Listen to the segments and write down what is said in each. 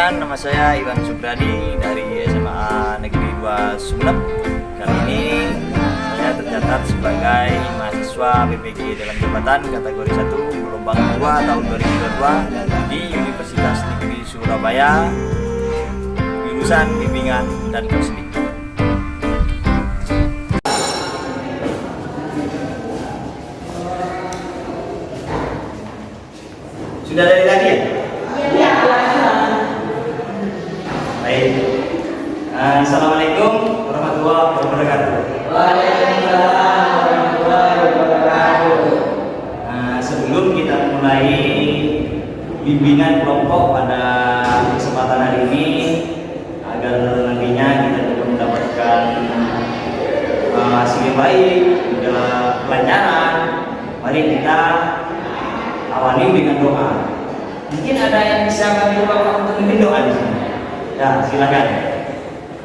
teman-teman, nama saya Iwan Subradi dari SMA Negeri 2 Sumeneb. Kali ini saya tercatat sebagai mahasiswa PPG dalam jabatan kategori 1 gelombang 2 tahun 2022 di Universitas Negeri Surabaya, jurusan bimbingan dan konseling. Sudah dari tadi ya? Iya. Baik. Assalamualaikum warahmatullahi wabarakatuh. Waalaikumsalam warahmatullahi wabarakatuh. Sebelum kita mulai bimbingan kelompok pada kesempatan hari ini, agar nantinya kita juga mendapatkan hasil yang baik, juga kelancaran, mari kita awali dengan doa. Mungkin ada yang bisa kami doakan untuk memimpin doa di sini. Ya, silakan.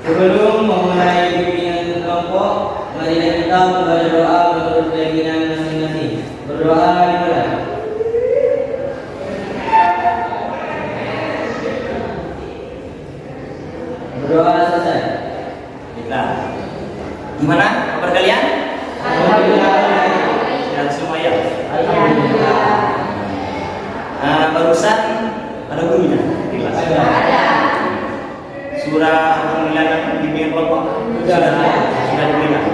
Sebelum memulai bimbingan kelompok, mari kita membaca doa menurut keyakinan masing-masing. Berdoa dimulai. Berdoa selesai. Kita. Gimana kabar kalian? Alhamdulillah. Sehat semua ya? Alhamdulillah. Barusan ada gurunya di kelas. Ada. Surah Alhamdulillah kan bimbingan kelompok sudah diberikan.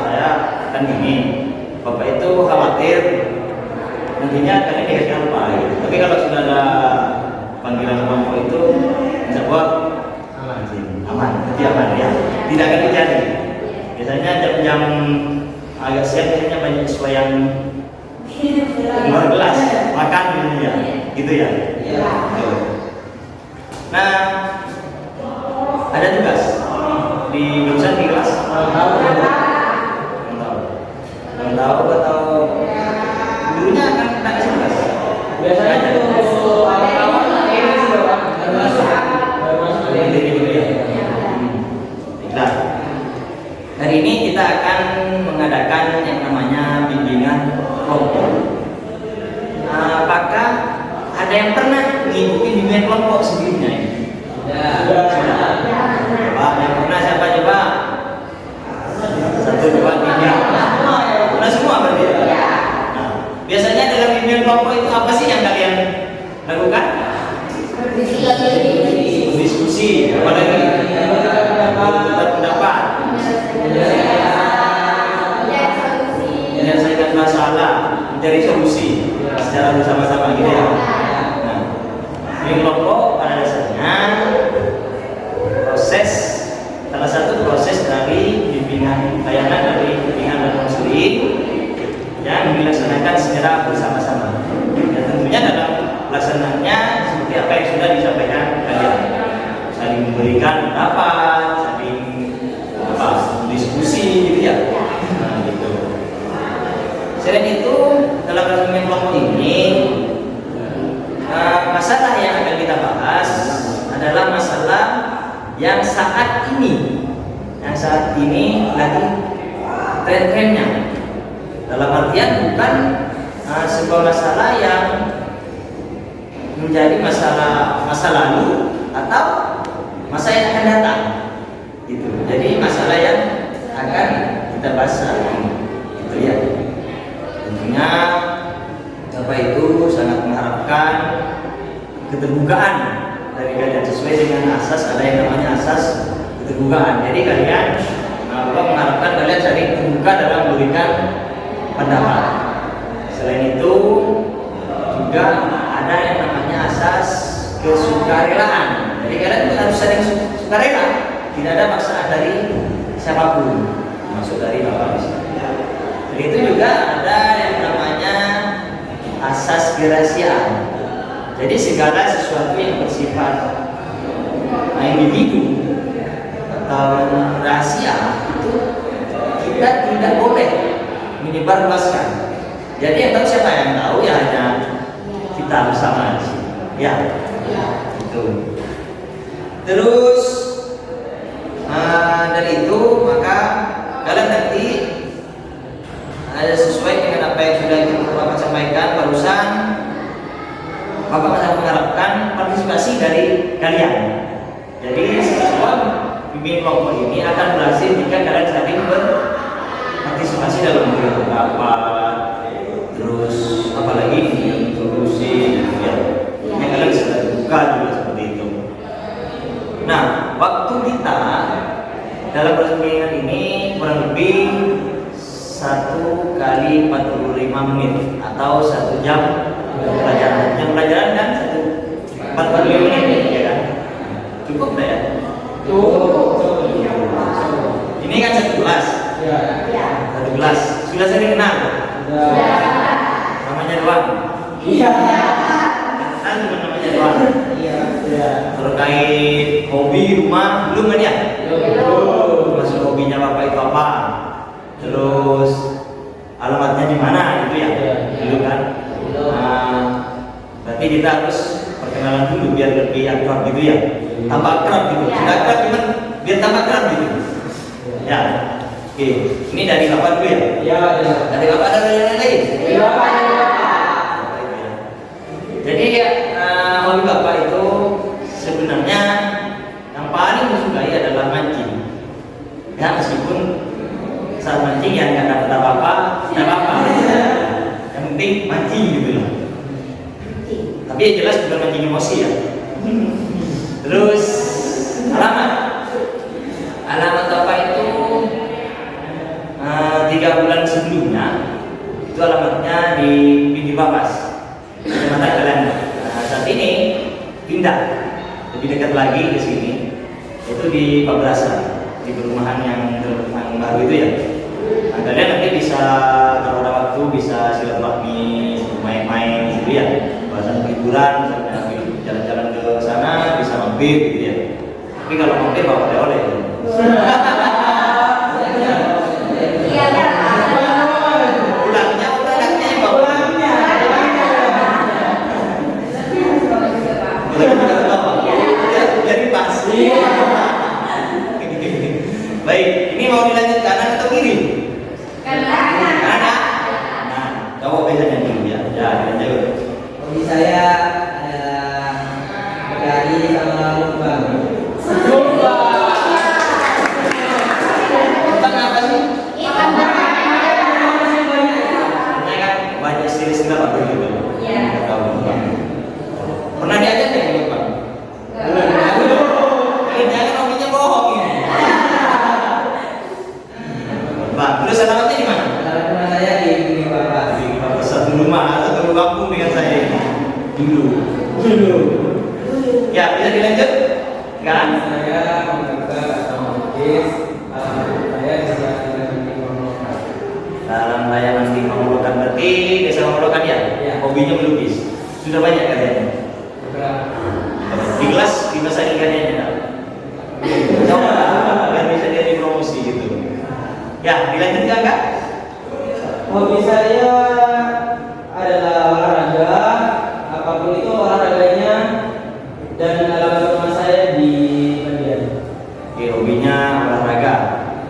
Saya akan gini, Bapak itu khawatir nantinya kalian dikasih apa gitu. Tapi kalau sudah ada panggilan kelompok itu jawab aman, jadi aman ya. Tidak akan terjadi. Biasanya jam-jam agak siang biasanya banyak siswa yang keluar kelas makan gitu ya. Nah, ada tugas di jurusan di kelas. Belum tahu atau gurunya akan tak kasih tugas. Biasanya itu awal-awal ini sudah baru masuk. Nah, hari ini kita akan mengadakan yang namanya bimbingan kelompok. Apakah ada yang pernah mengikuti bimbingan kelompok sebelumnya ini? Coba yang pernah siapa coba? 1, 2, 3. Pernah semua berarti? Nah, biasanya dalam bimbingan kelompok itu apa sih yang kalian lakukan? Diskusi, apalagi bertukar pendapat, menyelesaikan masalah, mencari solusi secara bersama-sama gitu ya. Nah, bimbingan kelompok pada dasarnya salah satu proses dari bimbingan layanan dari bimbingan dan konseling yang dilaksanakan secara bersama-sama. Dan tentunya dalam pelaksanaannya seperti apa yang sudah disampaikan kalian, saling memberikan pendapat, saling diskusi gitu ya. Nah, gitu. Selain itu dalam bimbingan kelompok ini masalah yang akan kita bahas adalah masalah yang saat ini lagi tren-trennya. Dalam artian bukan sebuah masalah yang menjadi masa lalu atau masa yang akan datang. Gitu. Jadi masalah yang akan kita bahas saat ini. Gitu ya. Tentunya Bapak itu sangat mengharapkan keterbukaan dari kalian sesuai dengan asas, ada yang namanya asas keterbukaan. Jadi kalian Bapak mengharapkan kalian saling terbuka dalam memberikan pendapat. Selain itu juga ada yang namanya asas kesukarelaan. Jadi kalian harus saling sukarela, tidak ada paksaan dari siapapun, termasuk dari Bapak. Jadi itu juga ada yang namanya asas kerahasiaan. Jadi segala sesuatu yang bersifat individu atau rahasia itu kita tidak boleh menyebarluaskan. Jadi yang tahu siapa yang tahu ya hanya kita bersama di sini. Ya, itu. Terus dari itu maka kalian nanti ada sesuai dengan apa yang sudah Bapak sampaikan barusan. Bapak sangat mengharapkan partisipasi partisipasi dari kalian. Jadi semua pimpin kelompok ini akan berhasil jika kalian saling berpartisipasi dalam rapat, terus apalagi solusi, ya. Yang kalian bisa buka juga seperti itu. Nah, waktu kita dalam proses pengingat ini kurang lebih 1 kali 45 menit atau 1 jam pelajaran. Jam pelajaran kan 45 menit, ya kan? Cukup tidak ya? Ini kan 1 kelas. 1 kelas. Sudah sering kenal? Namanya doang. Kan cuma namanya doang. Terkait hobi rumah belum kan ya? Masuk hobinya bapak itu apa? Terus alamatnya di mana gitu ya? Dulu kan. Nah, berarti kita harus perkenalan dulu biar lebih akrab gitu ya. Tambah akrab gitu. Sudah akrab cuman biar tambah akrab gitu. Ya. Oke, ini dari bapak dulu ya? Dari bapak ada yang lain? Jadi hobi bapak itu sebenarnya yang paling disukai adalah mancing. Ya, meskipun saat mancing ya nggak dapat apa-apa, tidak apa-apa. Yang penting mancing gitu loh. Tapi yang jelas bukan mancing emosi ya. Terus alamat bapak itu 3 bulan sebelumnya itu alamatnya di Pinggir Bapas, Kecamatan Kalian. Saat ini pindah lebih dekat lagi ke sini, itu di Pabrasan, di perumahan yang baru itu ya. Nah, kalian nanti bisa kalau ada waktu bisa silaturahmi, main-main gitu ya, bahasan hiburan, jalan-jalan ke sana bisa mampir gitu ya. Tapi kalau mampir bawa oleh-oleh. Baik, ini mau dilanjut kanan atau kiri? Kanan. Nah, coba biasanya dulu ya. Ya, dilanjut. Hobi saya adalah berlari sama lomba. Tentang apa sih? Ini kan banyak istilah apa gitu. Iya. Pernah diajak nggak lomba? Jangan hobinya bohong ini. Pak, terus alamatnya di mana? Alamat rumah saya di Pinggir Bapas. Di satu kampung dengan saya dulu. Ya, bisa dilanjut? Enggak? Saya menganggap atau melukis. Saya bisa di Mongolokan. Dalam layanan di Mongolokan berarti desa Mongolokan ya? Ya. Hobinya melukis. Sudah banyak kalian? Di kelas bisa ikannya tidak? Coba biar bisa jadi promosi gitu. Ya, dilanjutkan enggak? Hobi saya adalah olahraga, apapun itu olahraganya, dan alamat rumah saya di Bandian. Oke, hobinya olahraga.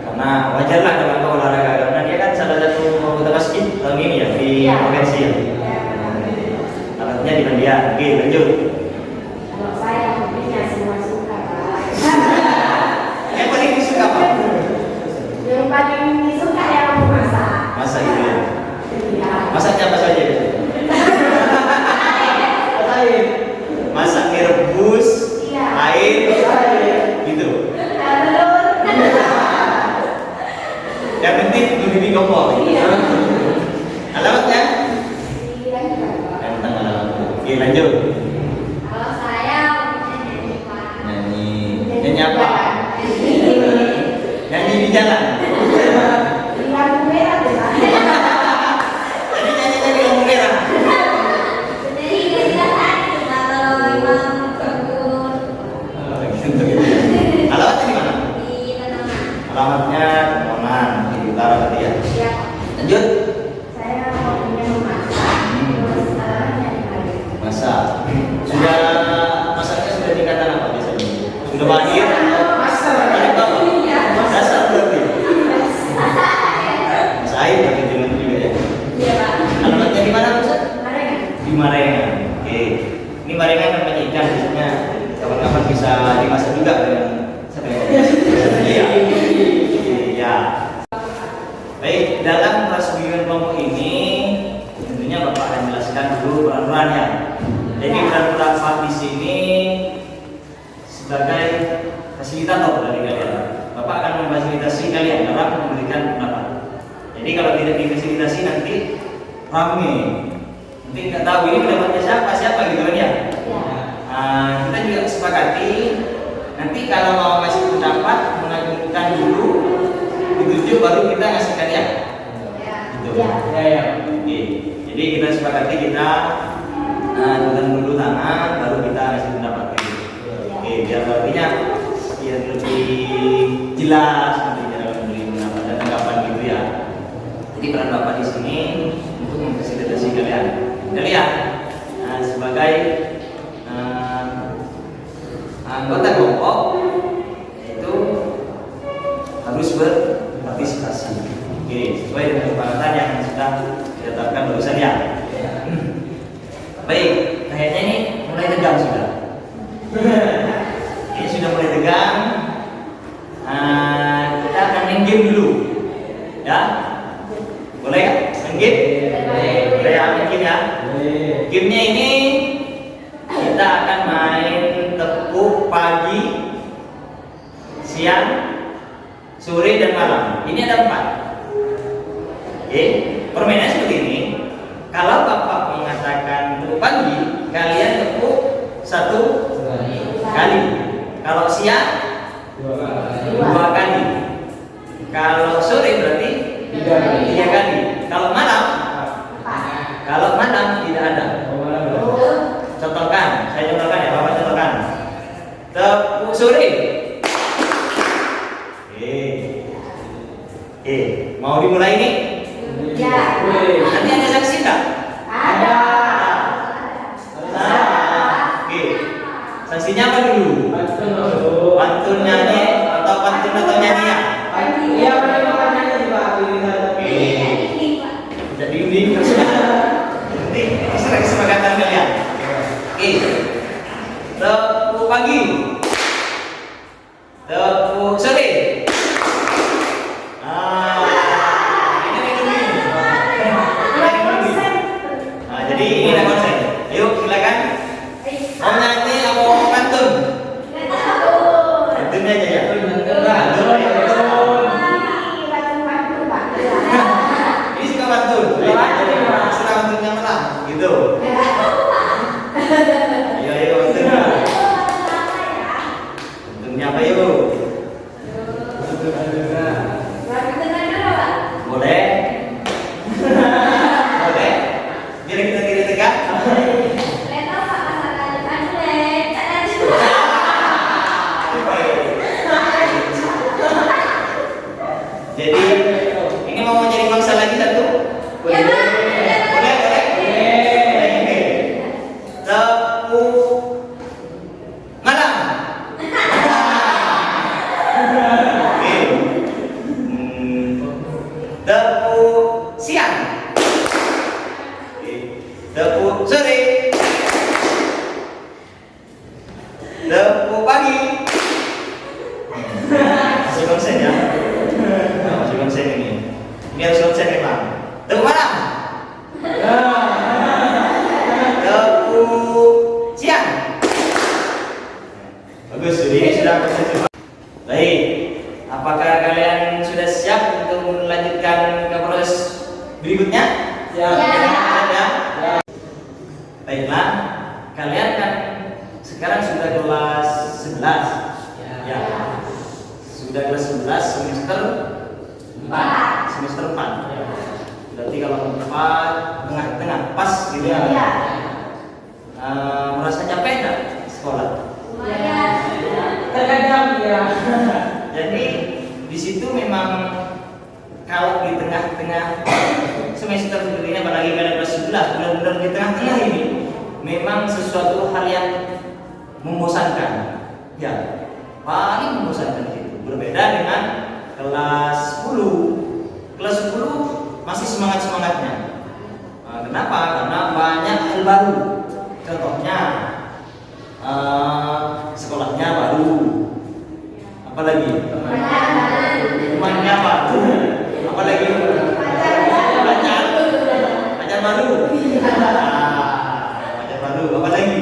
Karena wajarlah kalau olahraga karena dia kan salah satu anggota basket tahun ini ya di provinsi ya. Alatnya di Bandian. Oke, lanjut. Kalau saya hobinya semua suka, Pak. Yang paling disuka apa? Yang paling disuka yang memasak. Masak gitu ya. Iya. Masaknya apa saja? Masak mie rebus, Iya. air, gitu. Telur. Yang penting lebih kompor. Iya. Alamatnya? Iya, Pak. Yang tengah alamat. Oke, lanjut. Kalau saya hobinya nyanyi, Pak. Nyanyi. Nyanyi apa? Nyanyi. Nyanyi di jalan. Di lampu merah, Pak. Jadi nyanyi lampu merah. Jadi nggak jelas cuma kalau memang kebun Alamatnya di mana? di tanaman. Alamatnya Monan di utara tadi ya. Iya. Lanjut. Saya hobinya memasak. Terus nyanyi lagi. Masak. Sudah masaknya sudah tingkatan apa biasanya? Sudah mahir? Masak. Ada apa? Iya. Dasar berarti. Masa air pakai dengan juga ya. Iya, Pak. Alamatnya di mana Ustaz? Kemarin. Di Marengan. Oke. Ini Marengan namanya ikan biasanya pakai bahasa juga dengan iya. Iya. Baik, dalam kelas bimbingan kelompok ini tentunya Bapak akan jelaskan dulu peran-perannya. Jadi peran-peran Pak di sini sebagai fasilitator dari kalian. Bapak akan memfasilitasi kalian dalam memberikan pendapat. Jadi kalau tidak difasilitasi nanti rame. Nanti nggak tahu ini pendapatnya siapa gitu kan ya. Kita juga sepakati nanti kalau mau ngasih pendapat mengajukan dulu ditunjuk baru kita ngasih kalian. Gitu. Ya. Oke. Jadi kita sepakati kita ajukan dulu tangan baru kita ngasih pendapat. Oke, biar artinya biar lebih jelas nanti dalam memberi pendapat dan tanggapan gitu ya. Jadi peran Bapak di sini untuk memfasilitasi kalian sebagai anggota kelompok itu harus berpartisipasi. Oke, sesuai dengan kesepakatan yang sudah ditetapkan barusan ya. Baik, kayaknya ini mulai tegang sudah. Ini sudah mulai tegang. Kita akan main game dulu, ya. Boleh ya? Main game? Boleh ya, main game ya. Gamenya ini kita akan main tepuk pagi, siang, sore dan malam. Ini ada 4. Oke, permainannya seperti ini. Kalau Bapak mengatakan tepuk pagi, kalian tepuk 1 kali. Kalau siang 2 kali. Kalau sore berarti 3 kali. Kalau malam tidak ada. Contohkan, saya contohkan ya, Bapak contohkan. Tepuk sore. Mau dimulai ini? Ya. Nanti ada saksi tak? Ada. Oke. Sanksinya apa dulu? Pantun nyanyi atau pantun atau nyanyian? Iya, pertanyaannya juga Jadi ini nanti terserah kesepakatan kalian. Oke. Tepuk pagi. Tepuk sore. Jadi ini ada konsen. Ayo silakan. Mau nyanyi atau mau pantun? Pantunnya aja ya. Ini suka pantun. Suka pantunnya menang, gitu. Ayo pantunnya. Pantunnya apa yuk? Boleh? Boleh? Biar kita tidak tegak. Jadi ini mau menjadi bangsa lagi satu? Boleh? Boleh? Tepuk malam. Oke. Tepuk siang. Oke. Tepuk sore. Tepuk pagi. Masih konsen ya? Masih konsen ini. Ini harus konsen memang. Tepuk malam. Tepuk siang. Bagus, jadi ini sudah konsen semua. Baik, apakah kalian sudah siap untuk melanjutkan ke proses berikutnya? Ya. Ya. Baiklah, kalian kan sekarang sudah kelas 11. Ya. Sudah kelas 11 semester 4. Semester 4. Berarti kalau 4 tengah-tengah pas gitu ya. Merasa capek enggak sekolah? terkadang ya. Jadi di situ memang kalau di tengah-tengah semester seperti ini, apalagi pada kelas 11, benar-benar di tengah-tengah ini memang sesuatu hal yang membosankan. Ya, paling membosankan itu. Berbeda dengan kelas 10. Kelas 10 masih semangat-semangatnya. Kenapa? Karena banyak hal baru. Contohnya sekolahnya baru. Apalagi? Temannya baru. Apalagi? Pacar baru. Pacar baru. Apalagi?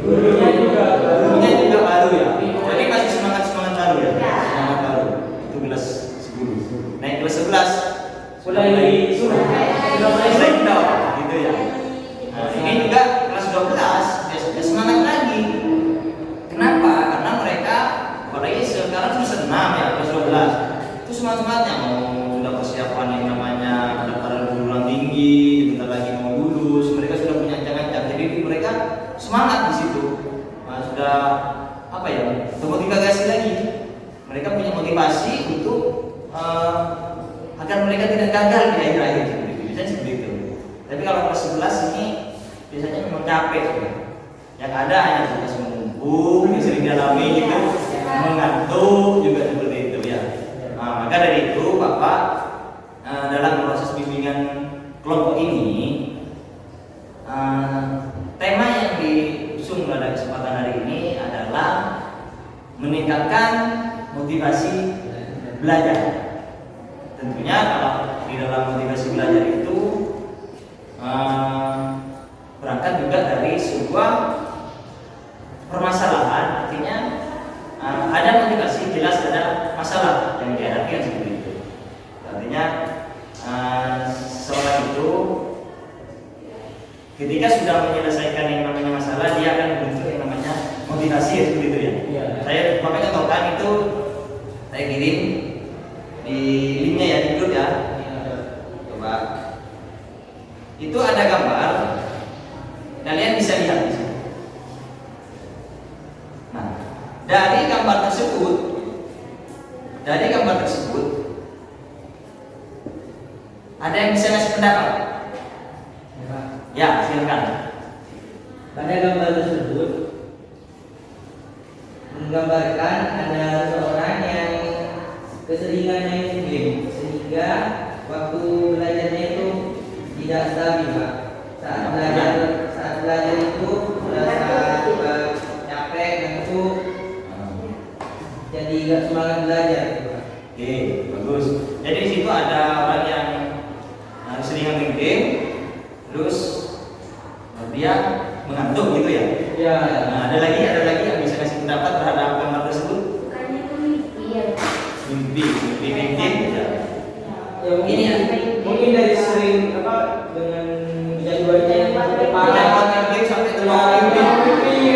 Gurunya juga baru ya. Jadi masih semangat baru ya. Semangat baru. Itu kelas 10. Naik kelas 11. Mulai sudah Mulai down, gitu ya. Nah, ini juga kelas 12 dia semangat lagi. Kenapa? Karena mereka apalagi sekarang sudah 6 ya, kelas 12. Itu semangatnya mau sudah persiapan yang namanya pendaftaran perguruan tinggi, bentar lagi mau lulus, mereka sudah punya ancang-ancang. Jadi mereka semangat di situ. Nah, sudah apa ya? Termotivasi lagi. Mereka punya motivasi untuk agar mereka tidak gagal di akhir-akhir seperti itu. Biasanya seperti itu. Tapi kalau kelas 11 ini biasanya memang capek. Yang ada hanya tugas menumpuk, yang sering dialami gitu, mengantuk juga seperti itu ya. Nah, maka dari itu Bapak dalam proses bimbingan kelompok ini tema yang diusung pada kesempatan hari ini adalah meningkatkan motivasi belajar. Tentunya kalau di dalam motivasi belajar itu berangkat juga dari sebuah permasalahan, artinya ada motivasi jelas ada masalah yang dihadapi seperti itu. Artinya seorang itu ketika sudah menyelesaikan yang namanya masalah, dia akan membentuk yang namanya motivasi seperti itu ya. Saya makanya contohkan itu saya kirim di linknya ya, di grup ya. Coba. Itu ada gambar. Kalian bisa lihat di sini. Nah, dari gambar tersebut ada yang bisa ngasih pendapat? Ya, silakan. Pada gambar tersebut menggambarkan ada seorang yang keseringan main game sehingga waktu belajarnya itu tidak stabil, Pak. Saat belajar itu merasa capek, ngantuk, jadi nggak semangat belajar, Pak. Oke, bagus. Jadi di situ ada orang yang sering main game, terus dia mengantuk gitu ya. Ya. Nah, ada lagi yang bisa kasih pendapat terhadap gambar tersebut? Bukannya itu mimpi ya? Mimpi ya. Ini ya, mungkin dari sering dengan jadwalnya yang Jangan mimpi sampai terlalu mimpi.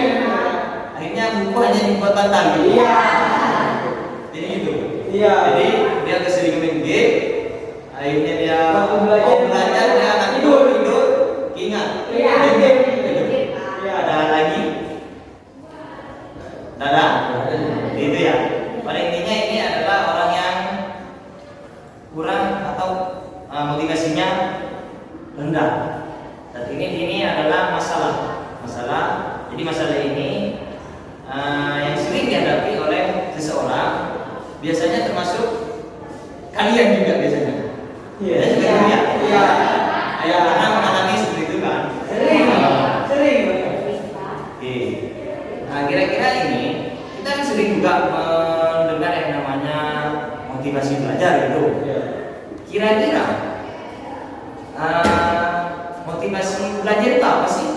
Akhirnya buku hanya dibuat batang. Iya. Jadi itu. Iya. Jadi dia keseringan main game, akhirnya dia belajar dia akan tidur, ingat. Iya. Ada lagi? Ada? Itu ya. Pada intinya ini adalah orang yang kurang atau motivasinya rendah. Dan ini adalah masalah. Jadi masalah ini yang sering dihadapi oleh seseorang, biasanya termasuk kalian juga biasanya. Iya. Iya. Ayah anak mengalami seperti itu kan? Sering. Oke. Nah, kira-kira ini kita kan sering juga mendengar yang namanya motivasi belajar gitu. Kira-kira motivasi belajar itu apa sih?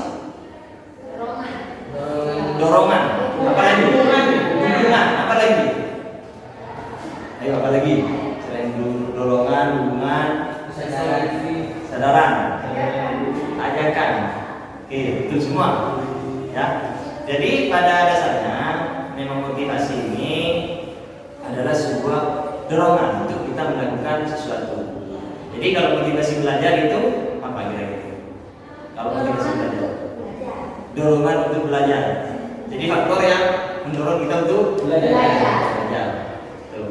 Dorongan. Apa lagi? Hubungan. Apa lagi? Ayo apa lagi? Selain dorongan, hubungan, kesadaran, ajakan. Oke, itu semua. Ya. Jadi pada dasarnya memang motivasi ini adalah sebuah dorongan untuk kita melakukan sesuatu. Jadi kalau motivasi belajar itu apa kira-kira? Kalau motivasi belajar, dorongan untuk belajar. Jadi faktor yang mendorong kita untuk belajar. Tuh.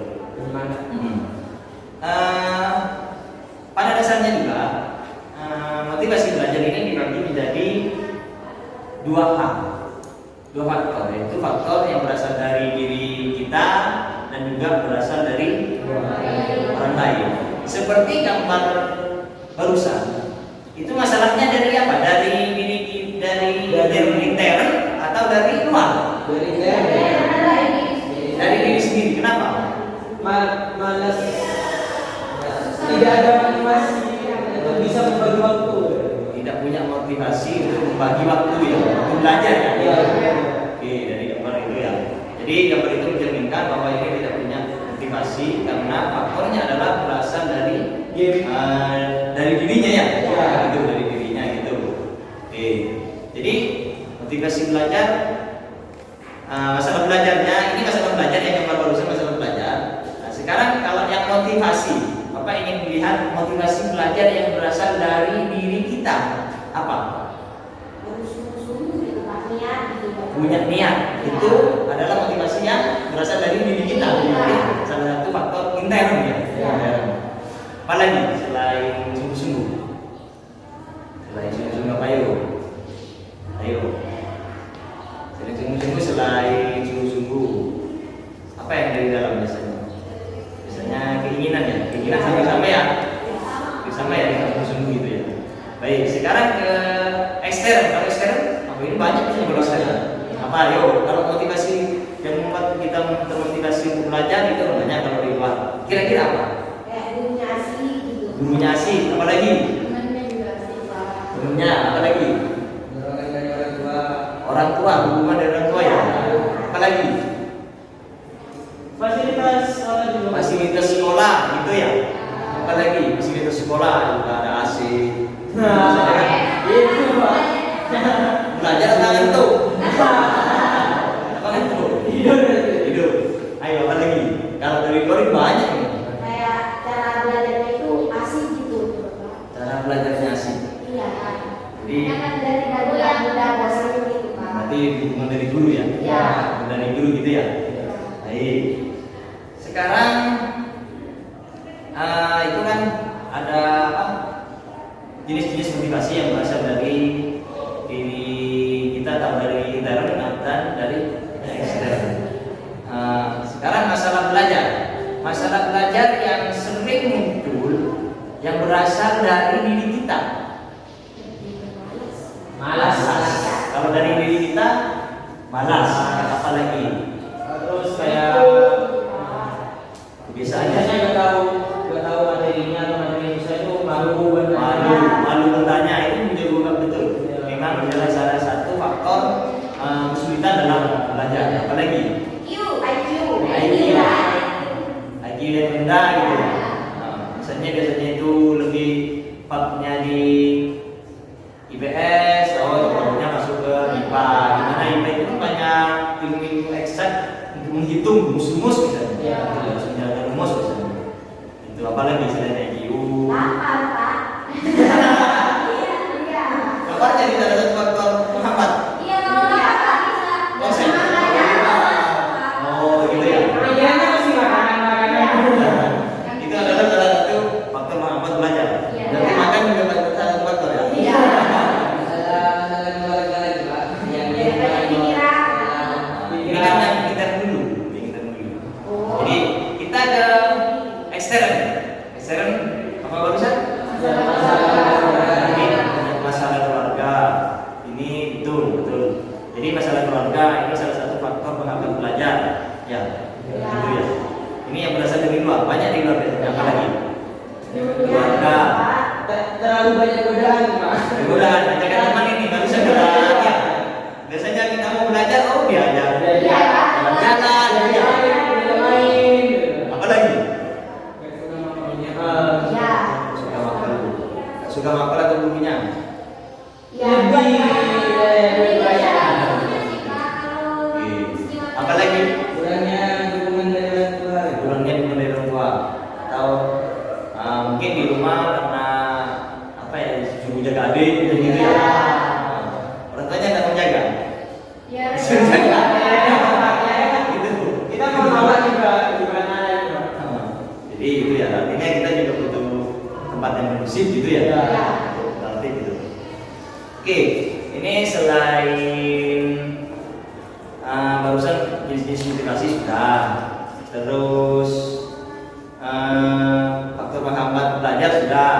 Pada dasarnya juga motivasi belajar ini dibagi menjadi dua hal. Dua faktor, yaitu faktor yang berasal dari diri kita dan juga berasal dari orang lain. Seperti gambar barusan, itu masalahnya dari apa? Dari diri intern atau dari luar? Dari saya. Dari diri sendiri. Kenapa? Malas. Tidak ada motivasi untuk bisa membagi waktu. Tidak punya motivasi untuk membagi waktu ya, untuk belajar ya. Iya. Oke, dari gambar itu ya. Jadi gambar itu mencerminkan bahwa ini tidak punya motivasi karena faktornya adalah berasal dari dirinya ya. Ya. Itu dari dirinya gitu. Oke. Jadi motivasi belajar, masalah belajarnya ini masalah belajar yang gambar barusan masalah belajar. Nah, sekarang kalau yang motivasi, Bapak ingin melihat motivasi belajar yang berasal dari diri kita apa? Punya niat. Itu adalah motivasi yang berasal dari diri kita. Jadi, salah satu faktor intern ya. Apalagi selain sungguh-sungguh? Selain sungguh-sungguh apa yuk? Ayo. Selain sungguh-sungguh, selain sungguh-sungguh, apa yang dari dalam biasanya? Biasanya keinginan ya, keinginan sama-sama ya, sama ya dengan sungguh-sungguh gitu ya. Baik, sekarang ke ekstern. Kalau ekstern, apa ini banyak sih kalau ekstern. Apa yuk? Kalau motivasi yang membuat kita termotivasi untuk belajar itu banyak kalau di luar. Kira-kira apa? Gurunya asik, apa lagi? Temennya, apa lagi? Orang tua, hubungan dari orang tua ya. Apa lagi? Fasilitas sekolah gitu ya. Apa lagi? Fasilitas sekolah juga ada AC. Itu Pak. Belajar apa ngantuk? Apa ngantuk? Hidup. Ayo apa lagi? Kalau dari luar banyak nih. Cara belajarnya asik. Jadi berarti dukungan dari guru ya? Ya. Dari guru gitu ya? Baik. Sekarang itu kan ada apa? Jenis-jenis motivasi yang berasal dari diri kita atau dari intern dan dari ekstern. Sekarang masalah belajar yang sering muncul yang berasal dari diri kita. Malas. Kalau dari diri kita malas, apalagi Terus kayak kebiasaannya biasanya nggak tahu materinya atau materi bisa itu malu malu bertanya itu juga betul. Memang adalah salah satu faktor kesulitan dalam belajar. Apalagi IQ yang rendah gitu. Biasanya itu lebih faktornya di IPS, contohnya masuk ke IPA. Gimana IPA itu kan banyak ilmu eksak untuk menghitung rumus misalnya. Menjalankan rumus misalnya. Itu apalagi selain IQ. Bapak jadi salah satu faktor menghambat. Oh gitu ya. Pikirannya masih makanan. Itu adalah salah satu faktor menghambat belajar. Berarti makan juga salah satu faktor ya. Ini kan yang intern dulu. Jadi kita ke ekstern. Ekstern apa barusan? Ini masalah keluarga. Ini betul. Jadi masalah keluarga ini salah satu faktor penghambat belajar. Ya, gitu ya. Ini yang berasal dari luar. Banyak di luar biasanya. Apa lagi? Keluarga. Terlalu banyak godaan Pak. Godaan. Ajakan teman ini nggak bisa godaan. Ya. Biasanya kita mau belajar, diajak. Jalan-jalan. Ya. Apa lagi? Suka makan atau bumbunya? Apa lagi? Kurangnya dukungan dari orang tua. Kurangnya dukungan dari orang tua. Atau mungkin di rumah karena apa ya, suruh jaga adik gitu ya. Orang tuanya nggak menjaga. Suruh jaga. Gitu. Kita mau makan juga naik. Jadi itu ya, artinya kita juga butuh tempat yang kondusif gitu ya. Berarti gitu. Oke, ini selain barusan jenis-jenis motivasi sudah, terus faktor penghambat belajar sudah.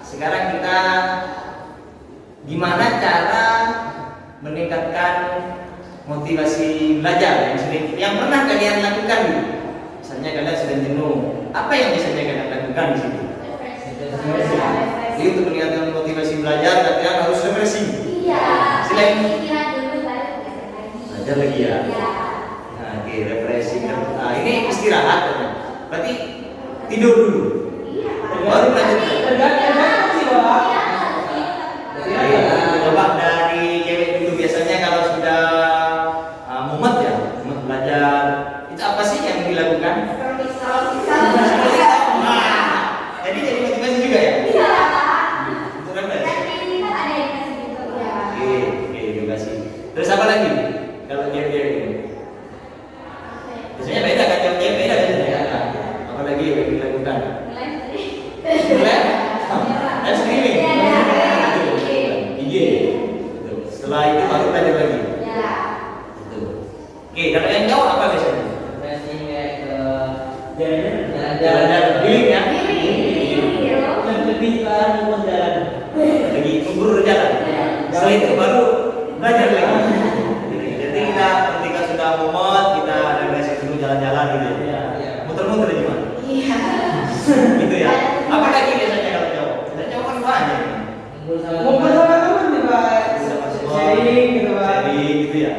Sekarang kita gimana cara meningkatkan motivasi kalian lakukan? Misalnya kalian sedang jenuh, apa yang biasanya kalian lakukan di sini? Jadi untuk meningkatkan motivasi belajar, kalian harus refreshing. Iya. Selain Istirahat dulu baru belajar lagi. belajar lagi ya. Iya. Nah, oke, refreshing. Nah, ini istirahat. Berarti tidur dulu. Iya, Pak. Baru lanjut. Tergantung sih, Pak. Coba dari cewek dulu, biasanya kalau sudah mumet ya, mumet belajar, itu apa sih yang dilakukan? Nah, jadi motivasi juga ya? Iya, Pak. Itu kan belajar. Dan ini kan ada yang kasih gitu ya. Oke, edukasi. Terus apa lagi? Kalau cewek ini? Biasanya beda kan, cewek beda biasanya. Apa lagi yang dilakukan? Mulai? Dan streaming. IG. Setelah itu baru belajar lagi. Ya. Oke, kalau yang jauh apa biasanya? Refreshing kayak ke Jalan-jalan healing ya? yang lebih ke arah jalan. Lagi memburu jalan. Setelah itu baru belajar lagi. Jadi kita ketika sudah mumet, kita refreshing dulu jalan-jalan gitu ya. Muter-muter gimana? Iya. Gitu ya. Apa lagi biasanya kalau jauh? Kita jauh kan banyak. Ngumpul sama teman nih, Pak. Sama semua. Sharing gitu, Pak. Sharing gitu ya.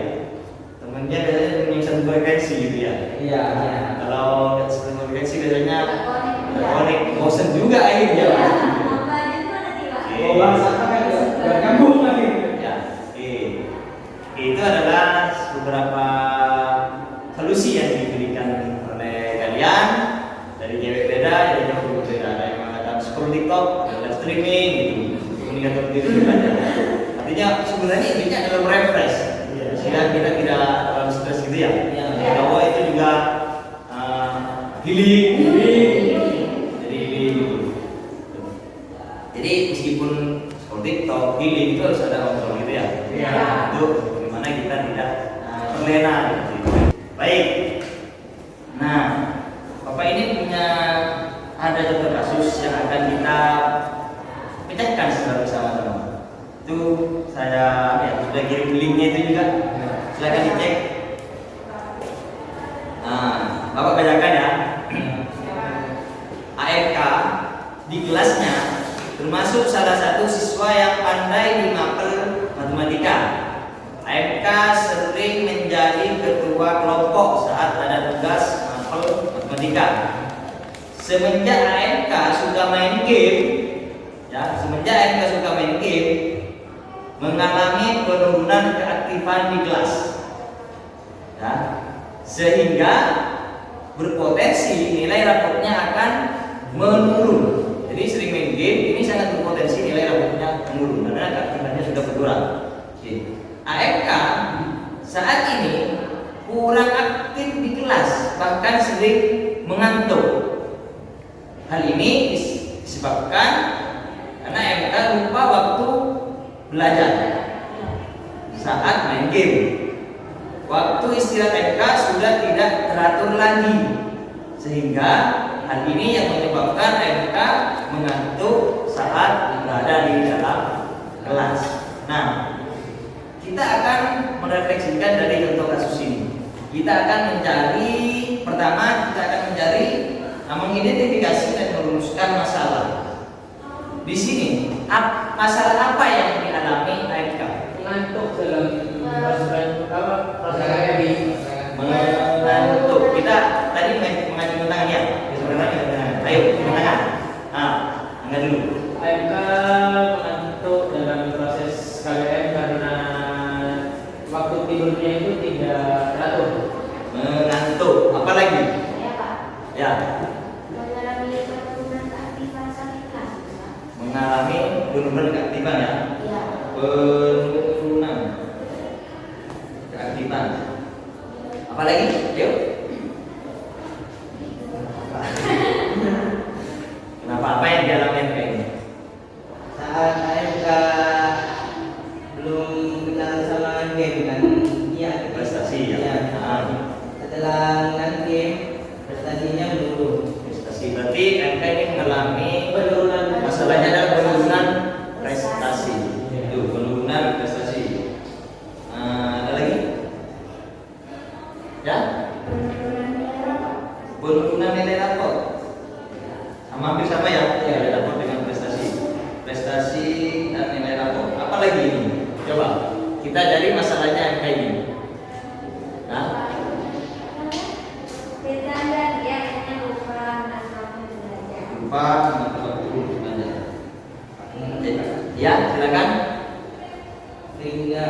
Temennya biasanya punya satu frekuensi gitu ya. Iya, iya. Kalau satu frekuensi biasanya Iya. konek, bosen juga akhirnya. Oh, bahasa apa kan? Gak nyambung lagi. Ya, oke. Itu adalah beberapa solusi yang diberikan oleh kalian dari cewek beda, dari cowok beda. Ada yang mengatakan scroll TikTok, ada live streaming gitu, meningkatkan diri belajar. Artinya sebenarnya intinya adalah refresh, sehingga kita tidak terlalu stres gitu ya. Bahwa itu juga healing. Jadi healing gitu. Jadi meskipun scroll TikTok, healing itu harus ada kontrol gitu ya. Untuk bagaimana kita tidak terlena gitu. Baik. Nah, Bapak ini punya ada contoh kasus yang akan kita pecahkan secara bersama-sama. Itu saya sudah kirim linknya itu juga. Silakan dicek. Nah, Bapak bacakan ya. AFK di kelasnya termasuk salah satu siswa yang pandai di mapel matematika. AFK sering menjadi ketua kelompok saat ada tugas mapel matematika. Semenjak AFK suka main game, mengalami penurunan keaktifan di kelas, ya, sehingga berpotensi nilai rapotnya akan menurun. Jadi sering main game ini sangat berpotensi nilai rapotnya menurun karena keaktifannya sudah berkurang. AFK saat ini kurang aktif di kelas, bahkan sering mengantuk. Hal ini disebabkan karena AFK lupa waktu belajar saat main game. Waktu istirahat AFK sudah tidak teratur lagi, sehingga hal ini yang menyebabkan AFK mengantuk saat berada di dalam kelas. Nah, kita akan merefleksikan dari contoh kasus ini. Kita akan mencari, pertama kita akan mencari, mengidentifikasi dan merumuskan masalah. Di sini, masalah apa yang dialami AFK? Ngantuk dalam Mengantuk. Kita tadi mengacungkan tangan ya. Ayo, angkat tangan. Angkat dulu. AMK mengantuk dalam proses KBM karena waktu tidurnya itu tidak teratur. Mengantuk. Apa lagi? Ya, Pak. Ya. Mengalami penurunan keaktifan saat kelas. Mengalami penurunan keaktifan ya. Iya. Penurunan keaktifan. Apa lagi? Yuk. Kenapa? Apa yang dialami kayak ini? Saat AMK belum kenal sama game kan, iya Prestasi ya. Setelah menang game, prestasinya menurun. Prestasi berarti MK ini mengalami Penurunan masalahnya adalah penurunan prestasi. Itu penurunan prestasi. Ada lagi? Ya? Penurunan penurunan nilai rapor. Sama hampir sama ya, nilai rapor dengan prestasi dan nilai rapor. Apalagi ini? Coba kita dari masalahnya yang kayak gini. Nah, lupa waktu belajar. Ya, silakan. Sehingga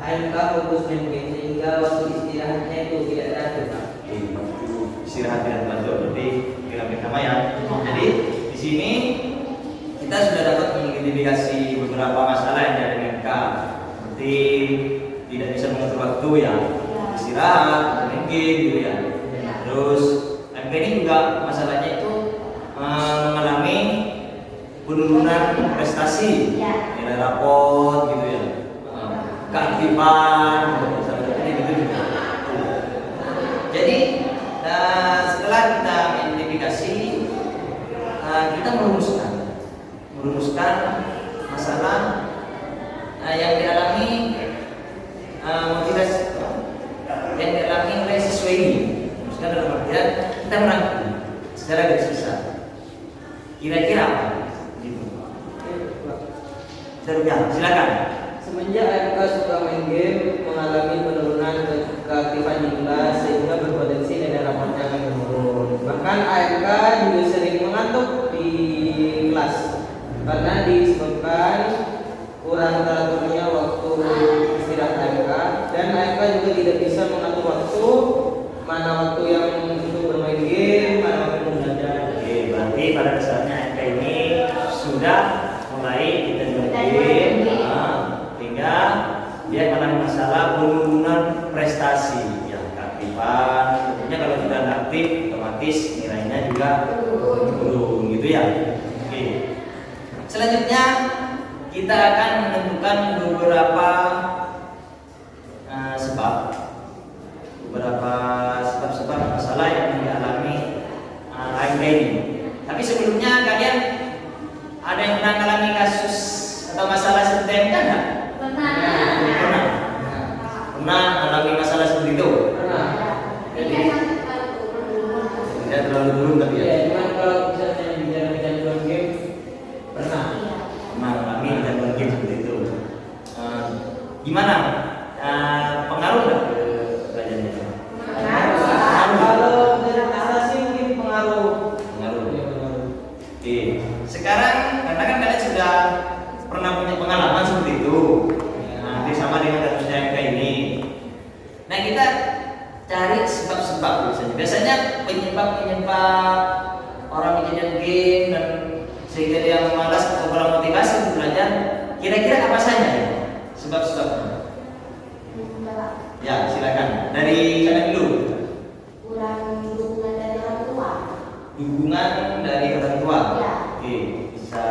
AMK fokus main game sehingga waktu istirahatnya itu tidak teratur, Pak. Waktu istirahat tidak teratur, berarti hampir sama ya. Jadi di sini kita sudah dapat mengidentifikasi beberapa masalah yang ada dengan K. Seperti tidak bisa mengatur waktu ya, istirahat, main game gitu ya. Terus MP ini juga masalahnya itu mengalami penurunan prestasi, nilai rapor gitu ya, keaktifan, salah satunya gitu juga. Jadi setelah kita identifikasi, kita merumuskan masalah yang dialami motivasi yang dialami oleh siswa ini. Maksudnya dalam artian kita merangkum secara garis besar. Kira-kira apa? Gitu. Silakan. Semenjak AMK suka main game mengalami penurunan keaktifan di kelas sehingga berpotensi nilai rapornya akan menurun. Bahkan AMK juga sering mengantuk di kelas karena disebabkan kurang teraturnya waktu istirahat AMK, dan AMK juga tidak bisa mengatur waktu, mana waktu yang untuk bermain game, mana waktu untuk belajar. Oke, berarti pada dasarnya AMK ini sudah mulai kita game, sehingga dia mengalami masalah penurunan prestasi, ya keaktifan. Tentunya kalau sudah aktif, otomatis nilainya juga turun, gitu ya. Oke. Selanjutnya kita akan menentukan beberapa sebab masalah yang dialami AMK ini. Tapi sebelumnya kalian ada yang pernah mengalami kasus atau masalah seperti ini kan? Pernah mengalami masalah seperti itu. Jadi tidak terlalu turun tapi ya. Cuman kalau misalnya bicara kecanduan game, pernah mengalami kecanduan game seperti itu. Gimana? Pengaruh nggak ke belajarnya? Kalau dari prestasi mungkin pengaruh. Oke. Sekarang karena kan kalian sudah pernah punya pengalaman seperti itu. Nanti sama dengan kasusnya yang kayak ini. Nah, kita cari sebab-sebab biasanya penyebab orang kejadian game dan sehingga dia malas atau kurang motivasi untuk belajar. Kira-kira apa saja ya sebab-sebabnya? Ya, silakan. Dari kalian dulu. Kurang dukungan dari orang tua. Dukungan dari orang tua. Ya. Oke, bisa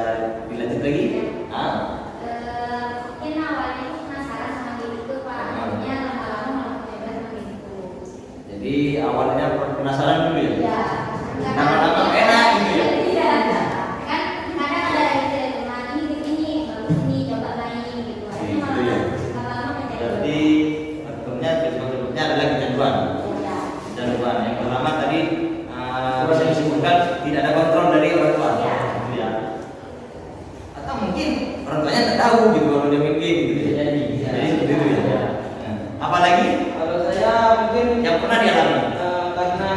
dilanjut lagi? Mungkin awalnya itu penasaran sama game itu, Pak. Akhirnya lama-lama malah mencoba sama game itu. Jadi awalnya penasaran dulu ya? Ya. Lama-lama enak gitu ya? Iya. Kan kadang ada yang teman ini bagus nih, coba main gitu. Akhirnya Gitu ya. lama-lama menjadi. Berarti sebabnya adalah kecanduan. Ya. Kecanduan. Yang pertama tadi bisa disebutkan tidak ada kontrol dari orang tua. Ya. Gitu ya. Atau mungkin orang tuanya tidak tahu gitu kalau dia main game gitu ya. Jadi Seperti itu ya. Nah, apalagi kalau saya mungkin yang pernah dialami? karena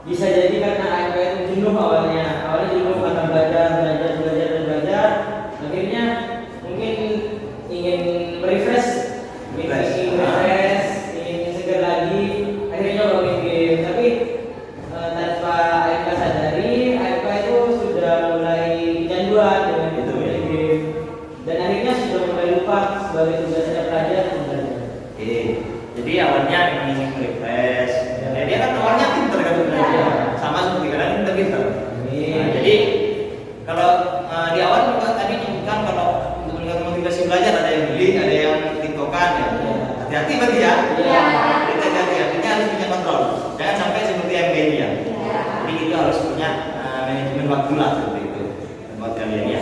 bisa jadi karena AMK itu jenuh awalnya jenuh karena belajar, akhirnya mungkin ingin refresh, ingin segar lagi, akhirnya coba main game. Tapi tanpa AMK sadari, AMK itu sudah mulai kecanduan dengan Itu ya. main game, dan akhirnya sudah mulai lupa sebagai tugasnya belajar. Oke. Jadi awalnya ingin refresh. Ya, dia kan awalnya pintar kan sebenarnya. Sama seperti kalian pintar pintar. Nah, jadi kalau di awal juga tadi menyebutkan kalau untuk meningkatkan motivasi belajar ada yang beli, ada yang tiktokan ya. Hati-hati berarti ya. Iya. Kita hati-hatinya harus punya kontrol. Jangan sampai seperti yang kayak dia. Jadi kita harus punya manajemen waktu lah seperti itu buat kalian ya.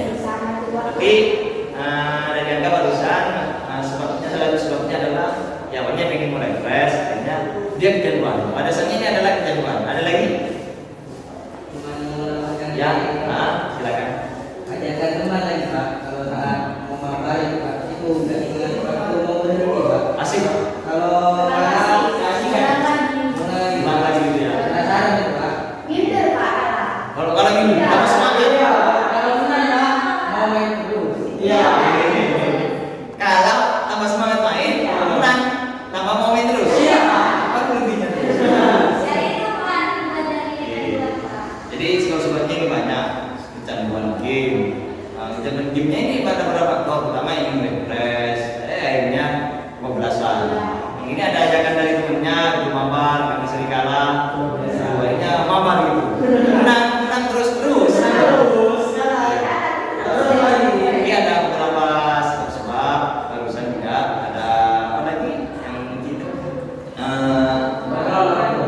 Tapi dari angka barusan sebabnya salah satu sebabnya adalah ya awalnya pengen mulai fresh, akhirnya dia kecanduan. Pada saat ini adalah kecanduan. Ada lagi? mama gitu. Menang terus. Ini ada beberapa sebab barusan juga ada apa lagi yang gitu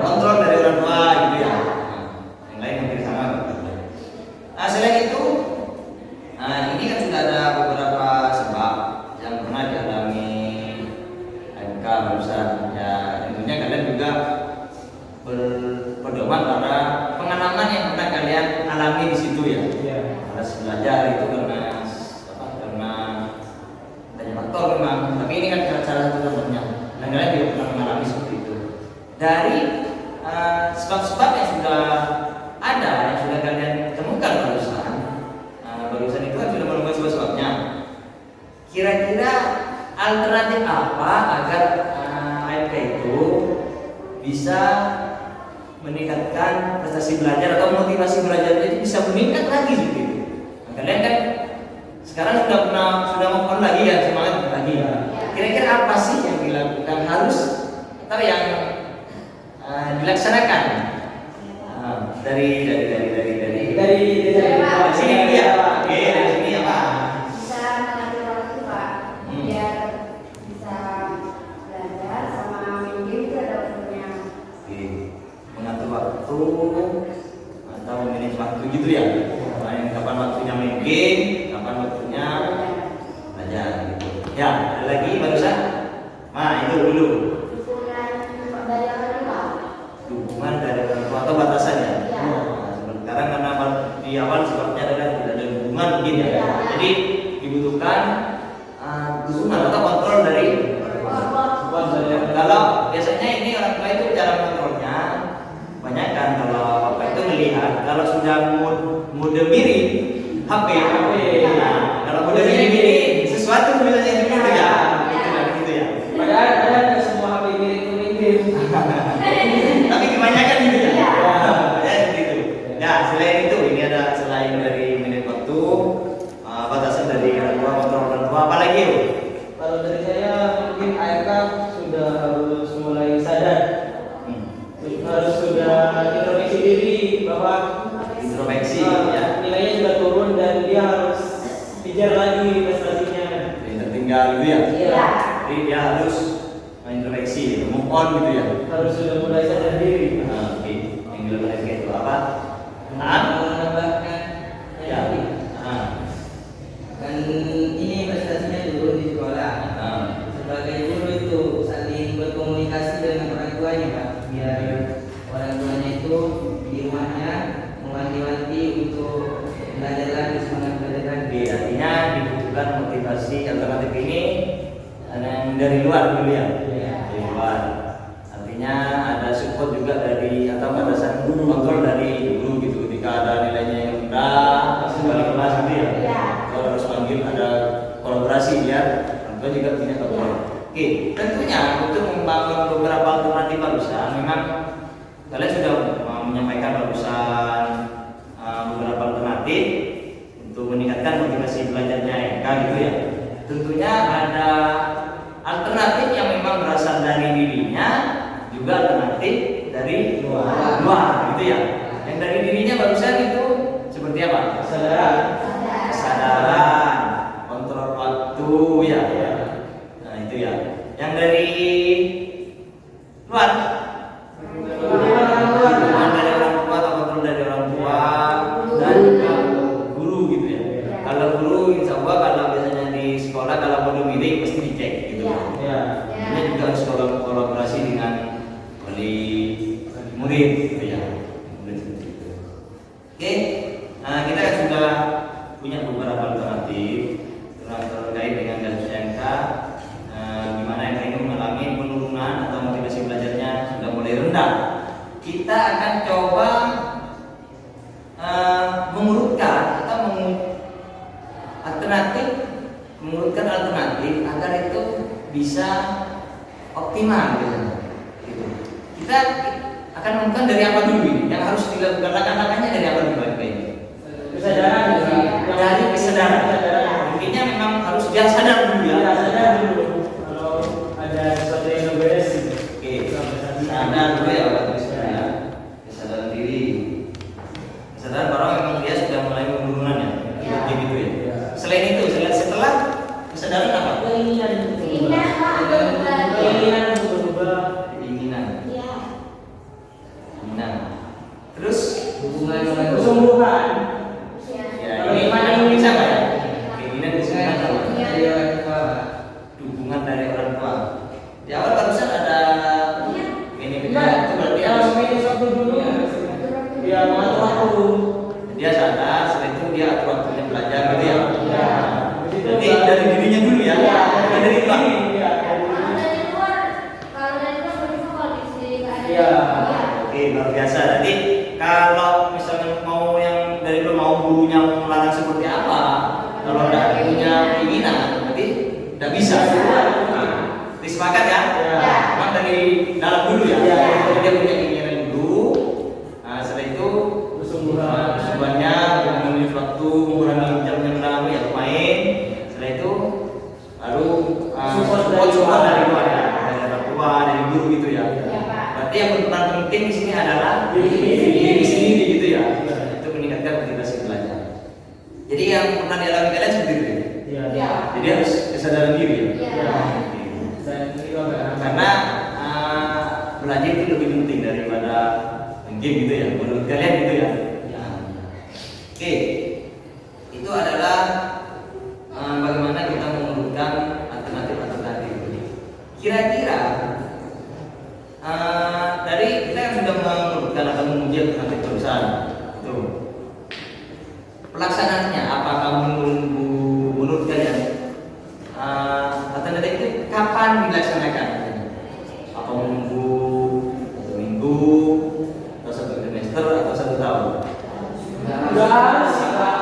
kontrol dari orang tua gitu ya. Yang lain mungkin sama. Selain itu, ini kan sudah ada beberapa sebab yang pernah dialami AMK barusan. Ya tentunya kalian juga berpedoman pada pengalaman yang pernah kalian alami di situ ya. Harus belajar itu karena banyak faktor memang. Tapi ini kan salah satu contohnya. Dan kalian juga pernah mengalami seperti itu. Dari sebab-sebab yang sudah ada, yang sudah kalian temukan barusan itu kan sudah menemukan sebab-sebabnya. Kira-kira alternatif apa agar AMK itu bisa meningkatkan prestasi belajar atau motivasi belajar itu bisa meningkat lagi gitu. Nah, kalian kan sekarang sudah move on lagi ya, semangat lagi. Kira-kira apa sih yang dilakukan harus atau yang dilaksanakan dari sini ya? Oke, dari sini apa? Bisa mengatur waktu Pak, biar bisa belajar sama main game itu ada waktunya. Oke, mengatur waktu atau manage waktu gitu ya. Kapan waktunya main game, kapan waktunya belajar gitu. Ya, ada lagi barusan. Nah, itu dulu. Dukungan dari orang tua atau batasannya. Sekarang karena di awal sebabnya adalah tidak ada dukungan mungkin ya. Jadi dibutuhkan dukungan atau kontrol dari kalau biasanya ini orang tua itu cara kontrolnya banyak kan. Kalau bapak itu melihat kalau sudah mode mirip HP. Nah, kalau mode mirip sesuatu misalnya itu ya. Gitu ya. Padahal ada semua HP mirip game. Tapi kebanyakan gitu ya. Ya gitu. Ya, selain itu ini ada selain dari menit waktu, batasan dari orang tua, kontrol orang tua, apa lagi? Kalau dari saya mungkin AMK sudah harus mulai sadar, harus sudah introspeksi diri bahwa Introspeksi ya. nilainya sudah turun dan dia harus kejar lagi prestasinya. Tertinggal gitu ya. Iya. Jadi dia harus introspeksi, move on gitu ya. Harus sudah mulai sadar diri. Oke. Yang dilakukan itu apa? Menambahkan Ya. kan ini prestasinya turun di sekolah. Sebagai guru itu saling berkomunikasi dengan orang tuanya Pak, biar orang tuanya itu di rumahnya mewanti-wanti untuk belajar lagi, semangat belajar lagi. Artinya dibutuhkan motivasi alternatif ini yang dari luar dulu ya. Dari luar. Artinya ada support juga dari atau batasan kontrol dari guru gitu. Ketika ada nilainya yang rendah, balik kelas gitu ya. Kalau harus panggil ada kolaborasi biar orang tua juga punya kontrol. Oke, tentunya untuk membangun beberapa alternatif barusan, memang kalian sudah menyampaikan barusan beberapa alternatif untuk meningkatkan motivasi belajarnya AMK gitu ya. Tentunya ada alternatif yang memang berasal dari dirinya, juga alternatif dari luar gitu ya. Yang dari dirinya barusan itu seperti apa? Kesadaran, kontrol waktu ya. Nah itu ya. Yang dari luar, dukungan dari orang tua atau kontrol dari orang tua dan juga guru gitu ya. Kalau guru insya Allah kalau biasanya di sekolah kalau mau milih pasti dicek gitu. Ini juga harus kolaborasi dengan wali murid gitu ya. Oke, nah kita kan sudah punya beberapa alternatif terkait dengan kasus MK, di mana MK ini mengalami penurunan atau motivasi belajarnya sudah mulai rendah. Kita akan coba mengurutkan atau mengurutkan alternatif agar itu bisa optimal gitu. Kita akan menemukan dari apa dulu ini yang harus dilakukan, langkah-langkahnya dari apa dulu ini? Kesadaran dari kesadaran. Mungkinnya memang harus dia sadar dulu ya. Sadar dulu kalau ada sesuatu yang beres. Oke, sadar dulu ya Bapak Ibu sekalian. Kesadaran diri. hubungan persungguhan. Ya, ini mana bisa nggak ya? Keinginan disebutkan sama Iya, Pak. dukungan dari orang tua. Di awal barusan ada ini itu berarti yang harus minus waktu dulu. Iya, mengatur waktu. dia sadar, setelah itu dia atur waktunya belajar gitu ya. Iya. Jadi dari dirinya dulu ya, Iya, bukan dari luar. Iya. Kalau dari luar bisa kondisi keadaan. Iya. Oke, luar biasa. Jadi kalau misalnya mau yang dari luar mau gurunya melarang seperti apa, kalau tidak punya keinginan, berarti tidak bisa. Disepakat ya? Iya. Memang dari dalam dulu ya. Iya. Jadi dia punya keinginan dulu. Nah, setelah itu persembahannya mengurangi waktu, mengurangi jam-jam lalu ya main. Setelah itu baru support dari luar ya, dari orang tua, dari guru gitu ya. Iya, Pak. Berarti yang berperan penting di sini adalah diri sendiri gitu ya. Itu meningkatkan motivasi belajar. Jadi yang pernah dialami kalian seperti itu. Ya? Iya. Jadi harus kesadaran diri ya. Iya. Karena belajar itu lebih penting daripada game gitu ya. Menurut kalian gitu ya. Oke, itu adalah bagaimana kita mengurutkan alternatif ini. Kira-kira dari kita yang sudah mengurutkan atau menguji alternatif perusahaan itu pelaksanaannya apakah menurut kalian alternatif itu kapan dilaksanakan? Apa menunggu 1 minggu atau 1 semester atau 1 tahun? Enggak harus sih, Pak.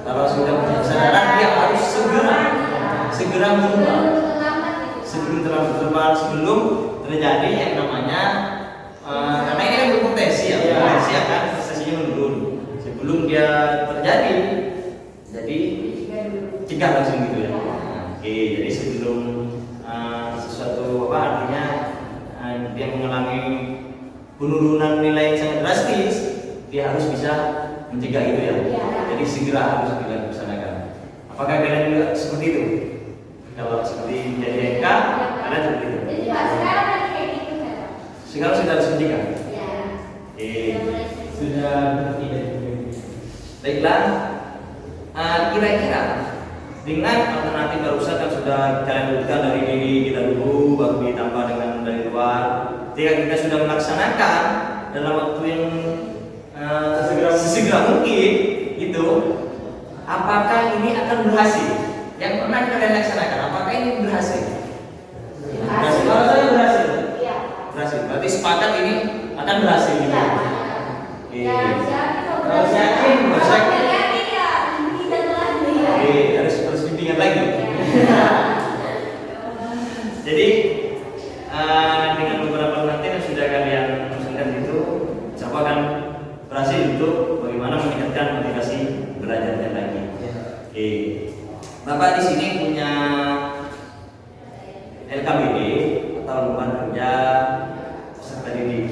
Kalau sudah punya kesadaran dia harus segera berubah sebelum terlalu terlambat, sebelum terjadi yang namanya karena ini kan berpotensi ya, potensi akan prestasinya menurun sebelum dia terjadi. Jadi cegah langsung gitu ya. Oke, jadi sebelum sesuatu apa artinya dia mengalami penurunan nilai yang sangat drastis, dia harus bisa mencegah itu ya. Jadi segera harus dilaksanakan. Apakah kalian juga seperti itu? Kalau seperti menjadi MK, kalian seperti itu? Jadi Pak, sekarang lagi kayak gitu kan? Sekarang sudah harus mencegah. Iya. Sudah tidak. Baiklah, kira-kira dengan alternatif barusan yang sudah kalian lakukan dari diri kita dulu, baru ditambah dengan dari luar. Jika kita sudah melaksanakan dalam waktu yang sesegera mungkin, gitu, apakah ini akan berhasil? Yang pernah kalian laksanakan, apakah ini berhasil? Berhasil. Kalau saya berhasil. Iya. Berhasil. Berarti sepakat ini akan berhasil gitu. Iya. Oke. Ya, siapa kalau Harus yakin, harus yakin. yakin ya, kita telah dia. Oke, harus diingat lagi. Jadi dengan beberapa alternatif yang sudah kalian maksudkan itu, siapa akan berhasil untuk bagaimana meningkatkan motivasi belajarnya lagi. Oke, Bapak di sini punya LKBD atau lembaga kerja peserta didik.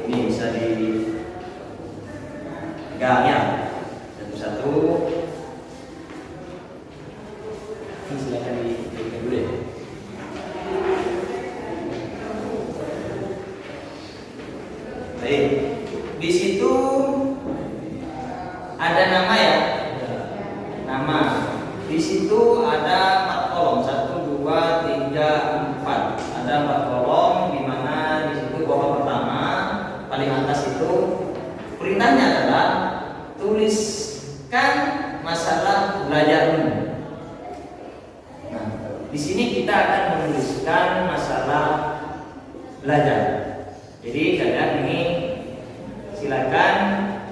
Ini bisa dipegang ya satu-satu. Ini silakan dipegang dulu ya. Baik, di situ ada nama ya, nama. Di situ ada 4 kolom, 1, 2, 3, 4. Ada 4 kolom, di mana di situ kolom pertama paling atas itu perintahnya adalah tuliskan masalah belajarmu. Nah, di sini kita akan menuliskan masalah belajar. Jadi kalian ini silakan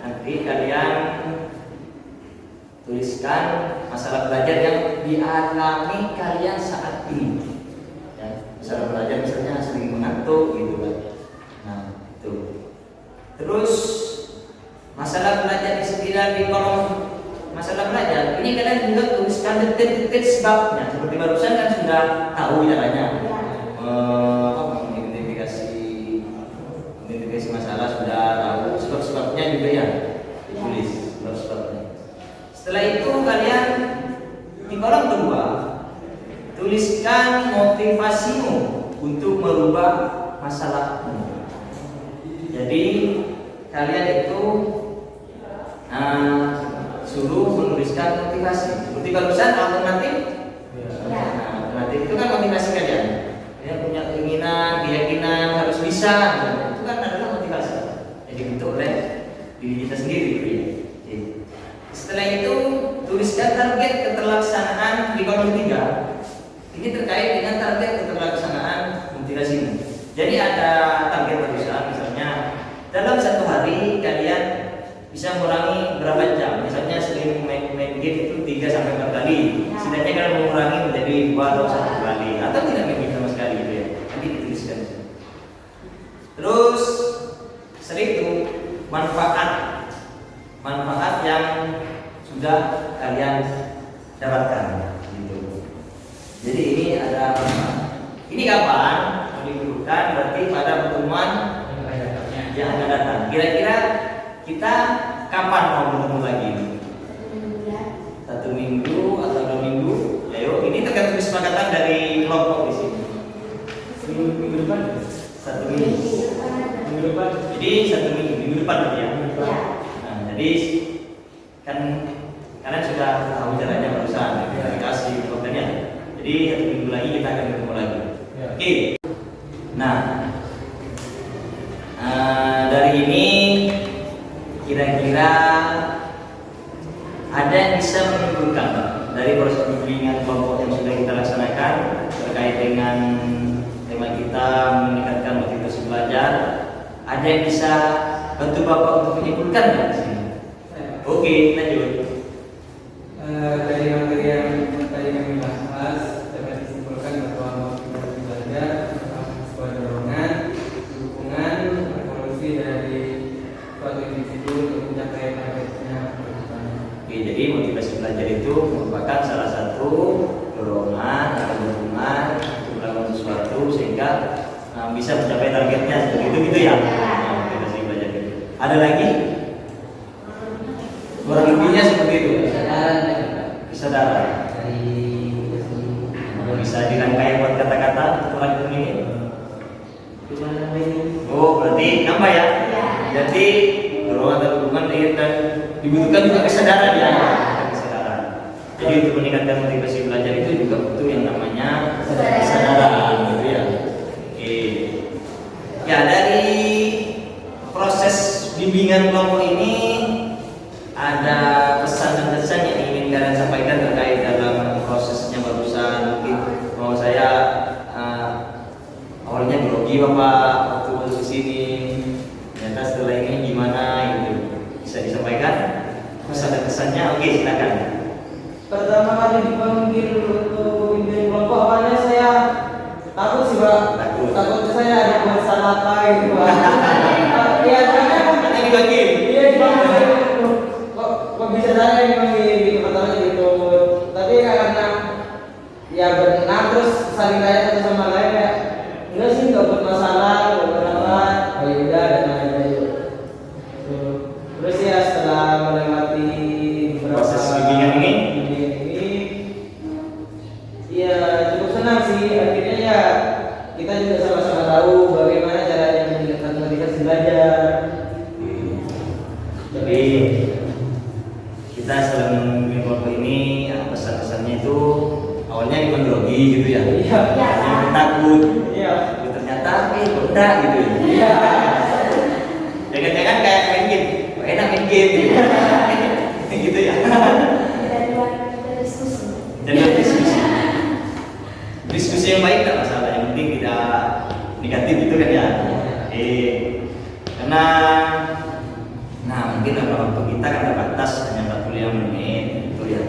nanti kalian tuliskan masalah belajar yang dialami kalian saat ini. Ya, masalah belajar misalnya sering mengantuk gitu kan. Nah, itu. Terus masalah belajar di kolom masalah belajar ini kalian juga tuliskan detik-detik sebabnya. Seperti barusan kan sudah tahu caranya. Identifikasi masalah sudah tahu, sebab-sebabnya juga ya ditulis sebab-sebabnya. Setelah itu kalian di kolom kedua tuliskan motivasimu untuk merubah berubah masalahmu. Jadi kalian itu suruh menuliskan motivasi. Seperti barusan alternatif. Nah, alternatif itu kan motivasi kalian. Kalian punya keinginan, keyakinan harus bisa. Itu kan adalah motivasi. Jadi dibentuk oleh diri kita sendiri. Oke. Setelah itu tuliskan target keterlaksanaan di kolom 3. Ini terkait dengan target keterlaksanaan motivasimu. Jadi ada target barusan, misalnya dalam 1 hari kalian bisa mengurangi berapa jam. Misalnya sering main game itu 3 sampai 4 kali. Setidaknya kalian mengurangi menjadi 2 atau 1 kali, atau tidak main game sama sekali gitu ya. Nanti dituliskan. Terus setelah itu manfaat yang sudah kalian dapatkan gitu. Jadi ini ada manfaat. Ini kapan? Diberikan berarti pada pertemuan yang akan datang. Kira-kira kita kapan mau bertemu lagi? 1 minggu atau 2 minggu? Ayo, ini tergantung kesepakatan dari kelompok di sini. Minggu depan. 1 minggu. Minggu depan. Jadi 1 minggu depan ya. Nah, jadi kan kalian sudah tahu caranya barusan, kita kasih programnya. Jadi 1 minggu lagi kita akan bertemu lagi. Oke. Nah, dari ini kira-kira ada yang bisa menunjukkan dari proses bimbingan kelompok yang sudah kita laksanakan terkait dengan tema kita meningkatkan motivasi belajar. Ada yang bisa bantu Bapak untuk menyimpulkan nggak di sini? Oke, lanjut. Dari materi yang tadi kami bahas dapat disimpulkan bahwa motivasi belajar sebuah dorongan, dukungan, evolusi dari suatu individu untuk mencapai targetnya. Oke, jadi motivasi belajar itu merupakan salah satu dorongan atau dukungan untuk melakukan sesuatu sehingga bisa mencapai targetnya seperti itu gitu ya. Motivasi belajar itu. Ada lagi? Kurang lebihnya seperti itu. Kesadaran. Bisa dirangkai buat kata-kata kurang ini. Oh, berarti nambah ya? Jadi dorongan atau dukungan dan dibutuhkan juga kesadaran ya. Kesadaran. Jadi untuk meningkatkan motivasi belajar itu juga butuh yang namanya kesadaran, gitu ya. Oke. Ya, dari proses bimbingan kelompok ini ada pesan dan kesan yang ingin kalian sampaikan terkait dalam prosesnya barusan. Mungkin mau saya awalnya grogi Bapak waktu masuk ke sini, ternyata setelah ini gimana gitu, bisa disampaikan pesan dan kesannya. Oke, silakan. Pertama kali dipanggil untuk bimbing kelompok awalnya saya takut sih Pak. Takut saya ada buat salah apa gitu Pak. Iya karena Nanti dibagi. Iya dipanggil. Kok bisa saya dipanggil gitu pertama gitu. Tapi karena ya benar terus saling tanya satu sama lain ya. Enggak sih nggak buat masalah, nggak buat apa. Oh ya udah dan lain-lain. Terus ya setelah melewati Proses bimbingan ini, ya cukup senang sih. Akhirnya ya kita juga sama-sama tahu bagaimana caranya meningkatkan motivasi belajar. jadi kita setelah memimpin kelompok ini pesan-pesannya itu awalnya cuma grogi gitu ya. Iya. Yang takut. Iya. Ternyata kok enggak gitu ya. Iya. Jangan-jangan kayak main game, kok enak main game gitu. Gitu ya. Dan diskusi yang baik tak masalah, yang penting tidak negatif gitu kan ya. Karena mungkin waktu kita kan terbatas hanya 45 menit gitu ya.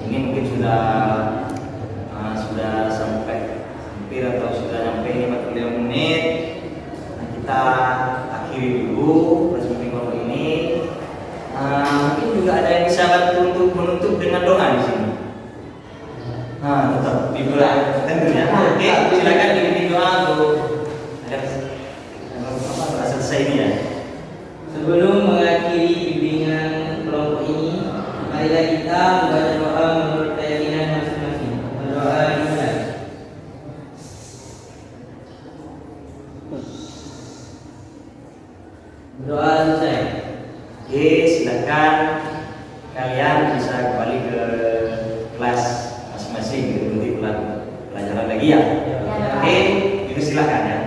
Ini mungkin sudah sampai hampir atau sudah sampai 45 menit. Nah, kita akhiri dulu proses kelompok ini. Mungkin juga ada yang bisa bantu untuk menutup dengan doa di sini. Tetap dibuat tentunya. Oke, silakan diiringi doa untuk agar selesai ini ya. Sebelum mengakhiri bimbingan kelompok ini, marilah kita membaca doa menurut keyakinan masing-masing. Berdoa dimulai. silakan kalian bisa kembali ke kelas masing-masing gitu, nanti ulang pelajaran lagi ya. Ya. Oke, itu silakan ya.